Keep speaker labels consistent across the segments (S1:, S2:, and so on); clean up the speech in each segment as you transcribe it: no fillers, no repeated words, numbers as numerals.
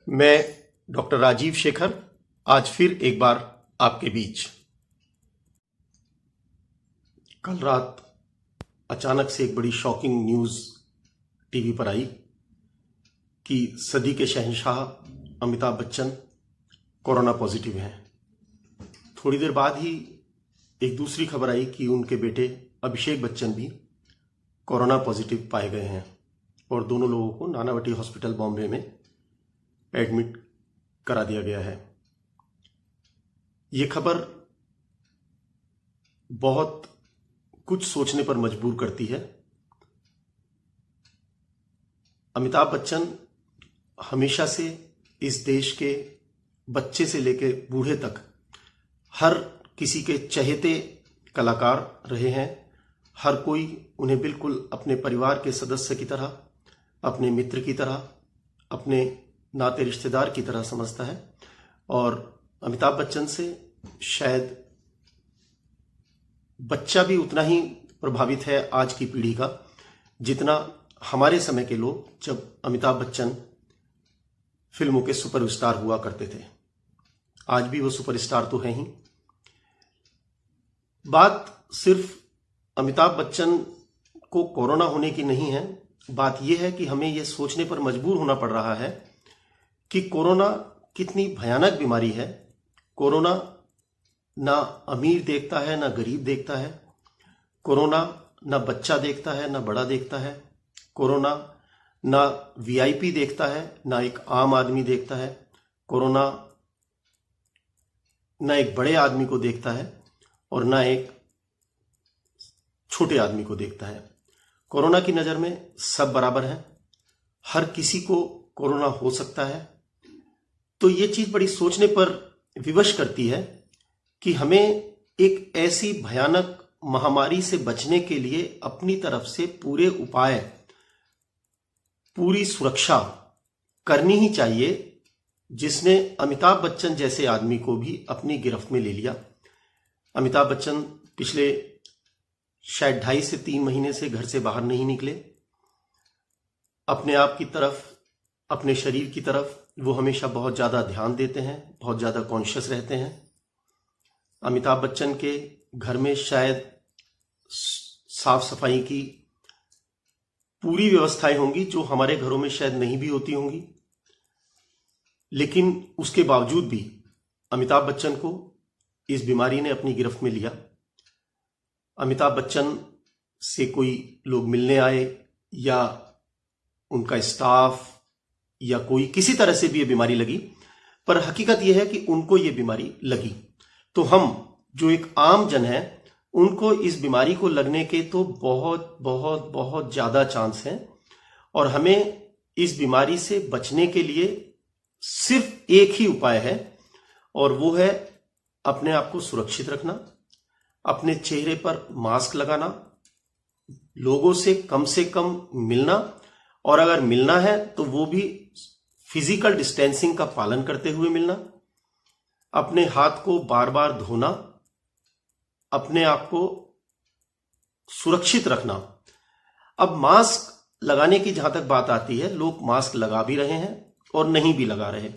S1: मैं डॉक्टर राजीव शेखर आज फिर एक बार आपके बीच। कल रात अचानक से एक बड़ी शॉकिंग न्यूज़ टीवी पर आई कि सदी के शहंशाह अमिताभ बच्चन कोरोना पॉजिटिव हैं। थोड़ी देर बाद ही एक दूसरी खबर आई कि उनके बेटे अभिषेक बच्चन भी कोरोना पॉजिटिव पाए गए हैं और दोनों लोगों को नानावटी हॉस्पिटल बॉम्बे में एडमिट करा दिया गया है। ये खबर बहुत कुछ सोचने पर मजबूर करती है। अमिताभ बच्चन हमेशा से इस देश के बच्चे से लेकर बूढ़े तक हर किसी के चहेते कलाकार रहे हैं। हर कोई उन्हें बिल्कुल अपने परिवार के सदस्य की तरह, अपने मित्र की तरह, अपने नाते रिश्तेदार की तरह समझता है और अमिताभ बच्चन से शायद बच्चा भी उतना ही प्रभावित है आज की पीढ़ी का जितना हमारे समय के लोग जब अमिताभ बच्चन फिल्मों के सुपरस्टार हुआ करते थे। आज भी वो सुपरस्टार तो हैं ही। बात सिर्फ अमिताभ बच्चन को कोरोना होने की नहीं है, बात यह है कि हमें यह सोचने पर मजबूर होना पड़ रहा है कि कोरोना कितनी भयानक बीमारी है। कोरोना ना अमीर देखता है ना गरीब देखता है। कोरोना ना बच्चा देखता है ना बड़ा देखता है। कोरोना ना वीआईपी देखता है ना एक आम आदमी देखता है। कोरोना ना एक बड़े आदमी को देखता है और ना एक छोटे आदमी को देखता है। कोरोना की नजर में सब बराबर हैं। हर किसी को कोरोना हो सकता है। तो ये चीज बड़ी सोचने पर विवश करती है कि हमें एक ऐसी भयानक महामारी से बचने के लिए अपनी तरफ से पूरे उपाय, पूरी सुरक्षा करनी ही चाहिए, जिसने अमिताभ बच्चन जैसे आदमी को भी अपनी गिरफ्त में ले लिया। अमिताभ बच्चन पिछले शायद 2.5 से 3 महीने से घर से बाहर नहीं निकले। अपने आप की तरफ, अपने शरीर की तरफ वो हमेशा बहुत ज्यादा ध्यान देते हैं, बहुत ज्यादा कॉन्शियस रहते हैं। अमिताभ बच्चन के घर में शायद साफ सफाई की पूरी व्यवस्थाएं होंगी जो हमारे घरों में शायद नहीं भी होती होंगी, लेकिन उसके बावजूद भी अमिताभ बच्चन को इस बीमारी ने अपनी गिरफ्त में लिया। अमिताभ बच्चन से कोई लोग मिलने आए या उनका स्टाफ या कोई किसी तरह से भी ये बीमारी लगी, पर हकीकत यह है कि उनको ये बीमारी लगी। तो हम जो एक आम जन है उनको इस बीमारी को लगने के तो बहुत बहुत बहुत ज्यादा चांस हैं और हमें इस बीमारी से बचने के लिए सिर्फ एक ही उपाय है और वो है अपने आप को सुरक्षित रखना, अपने चेहरे पर मास्क लगाना, लोगों से कम मिलना और अगर मिलना है तो वो भी फिजिकल डिस्टेंसिंग का पालन करते हुए मिलना, अपने हाथ को बार बार धोना, अपने आप को सुरक्षित रखना। अब मास्क लगाने की जहां तक बात आती है, लोग मास्क लगा भी रहे हैं और नहीं भी लगा रहे।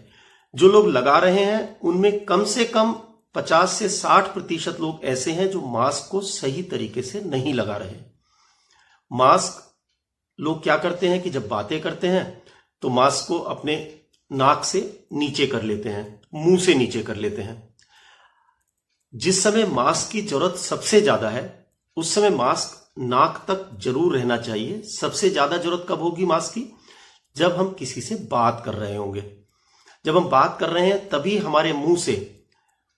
S1: जो लोग लगा रहे हैं उनमें कम से कम 50 से 60% लोग ऐसे हैं जो मास्क को सही तरीके से नहीं लगा रहे। मास्क लोग क्या करते हैं कि जब बातें करते हैं तो मास्क को अपने नाक से नीचे कर लेते हैं, मुंह से नीचे कर लेते हैं। जिस समय मास्क की जरूरत सबसे ज्यादा है उस समय मास्क नाक तक जरूर रहना चाहिए। सबसे ज्यादा जरूरत कब होगी मास्क की? जब हम किसी से बात कर रहे होंगे। जब हम बात कर रहे हैं तभी हमारे मुंह से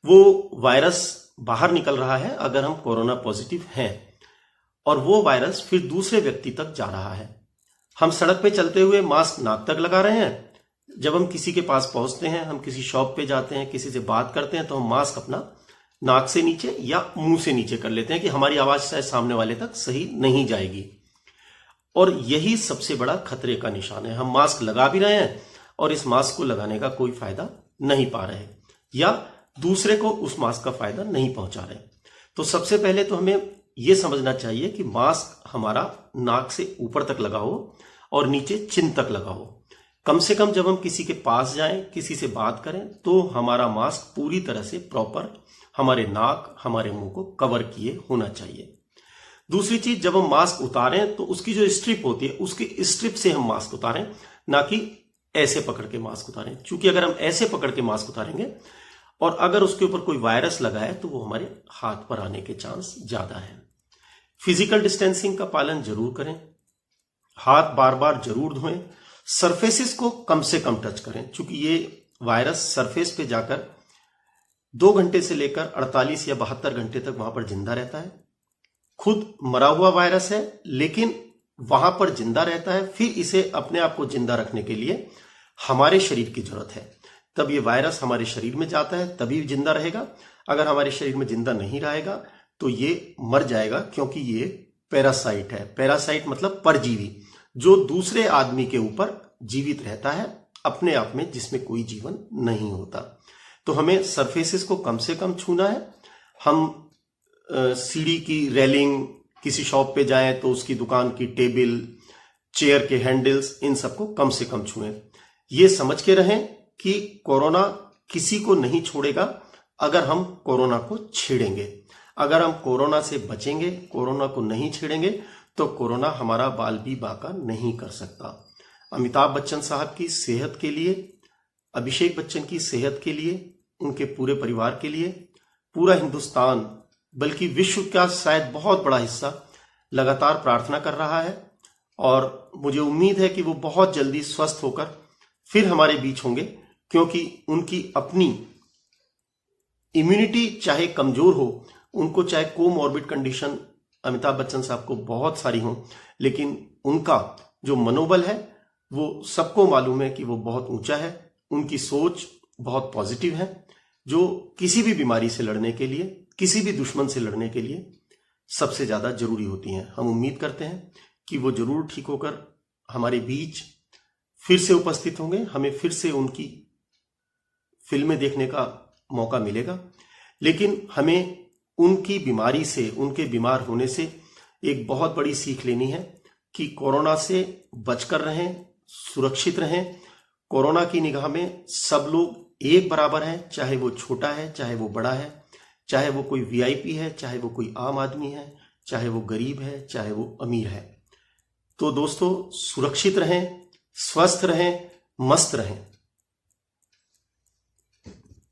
S1: वो वायरस बाहर निकल रहा है अगर हम कोरोना पॉजिटिव हैं, और वो वायरस फिर दूसरे व्यक्ति तक जा रहा है। हम सड़क पे चलते हुए मास्क नाक तक लगा रहे हैं, जब हम किसी के पास पहुंचते हैं, हम किसी शॉप पे जाते हैं, किसी से बात करते हैं तो हम मास्क अपना नाक से नीचे या मुंह से नीचे कर लेते हैं कि हमारी आवाज शायद सामने वाले तक सही नहीं जाएगी। और यही सबसे बड़ा खतरे का निशान है। हम मास्क लगा भी रहे हैं और इस मास्क को लगाने का कोई फायदा नहीं पा रहे या दूसरे को उस मास्क का फायदा नहीं पहुंचा रहे। तो सबसे पहले तो हमें यह समझना चाहिए कि मास्क हमारा नाक से ऊपर तक लगा हो और नीचे चिन तक लगा हो। कम से कम जब हम किसी के पास जाएं, किसी से बात करें, तो हमारा मास्क पूरी तरह से प्रॉपर हमारे नाक, हमारे मुंह को कवर किए होना चाहिए। दूसरी चीज, जब हम मास्क उतारें तो उसकी जो स्ट्रिप होती है, उसकी स्ट्रिप से हम मास्क उतारें, ना कि ऐसे पकड़ के मास्क उतारें। क्योंकि अगर हम ऐसे पकड़ के मास्क उतारेंगे और अगर उसके ऊपर कोई वायरस लगा है तो वो हमारे हाथ पर आने के चांस ज्यादा है। फिजिकल डिस्टेंसिंग का पालन जरूर करें, हाथ बार बार जरूर धोएं, सरफेसेस को कम से कम टच करें, क्योंकि ये वायरस सरफेस पे जाकर 2 घंटे से लेकर 48 या 72 घंटे तक वहां पर जिंदा रहता है। खुद मरा हुआ वायरस है, लेकिन वहां पर जिंदा रहता है। फिर इसे अपने आप को जिंदा रखने के लिए हमारे शरीर की जरूरत है। तब ये वायरस हमारे शरीर में जाता है, तभी जिंदा रहेगा। अगर हमारे शरीर में जिंदा नहीं रहेगा तो ये मर जाएगा, क्योंकि ये पैरासाइट है। पैरासाइट मतलब परजीवी, जो दूसरे आदमी के ऊपर जीवित रहता है अपने आप में, जिसमें कोई जीवन नहीं होता। तो हमें सरफेसेस को कम से कम छूना है। हम सीढ़ी की रेलिंग, किसी शॉप पे जाएं तो उसकी दुकान की टेबल, चेयर के हैंडल्स, इन सबको कम से कम छुएं। ये समझ के रहें कि कोरोना किसी को नहीं छोड़ेगा अगर हम कोरोना को छेड़ेंगे। अगर हम कोरोना से बचेंगे, कोरोना को नहीं छेड़ेंगे, तो कोरोना हमारा बाल भी बांका नहीं कर सकता। अमिताभ बच्चन साहब की सेहत के लिए, अभिषेक बच्चन की सेहत के लिए, उनके पूरे परिवार के लिए पूरा हिंदुस्तान, बल्कि विश्व का शायद बहुत बड़ा हिस्सा लगातार प्रार्थना कर रहा है। और मुझे उम्मीद है कि वो बहुत जल्दी स्वस्थ होकर फिर हमारे बीच होंगे, क्योंकि उनकी अपनी इम्यूनिटी चाहे कमजोर हो, उनको चाहे कोमॉर्बिड कंडीशन अमिताभ बच्चन साहब को बहुत सारी हो, लेकिन उनका जो मनोबल है वो सबको मालूम है कि वो बहुत ऊंचा है। उनकी सोच बहुत पॉजिटिव है, जो किसी भी बीमारी से लड़ने के लिए, किसी भी दुश्मन से लड़ने के लिए सबसे ज्यादा जरूरी होती हैं। हम उम्मीद करते हैं कि वो जरूर ठीक होकर हमारे बीच फिर से उपस्थित होंगे। हमें फिर से उनकी फिल्में देखने का मौका मिलेगा, लेकिन हमें उनकी बीमारी से, उनके बीमार होने से एक बहुत बड़ी सीख लेनी है कि कोरोना से बचकर रहें, सुरक्षित रहें। कोरोना की निगाह में सब लोग एक बराबर हैं, चाहे वो छोटा है, चाहे वो बड़ा है, चाहे वो कोई वीआईपी है, चाहे वो कोई आम आदमी है, चाहे वो गरीब है, चाहे वो अमीर है। तो दोस्तों, सुरक्षित रहें, स्वस्थ रहें, मस्त रहें।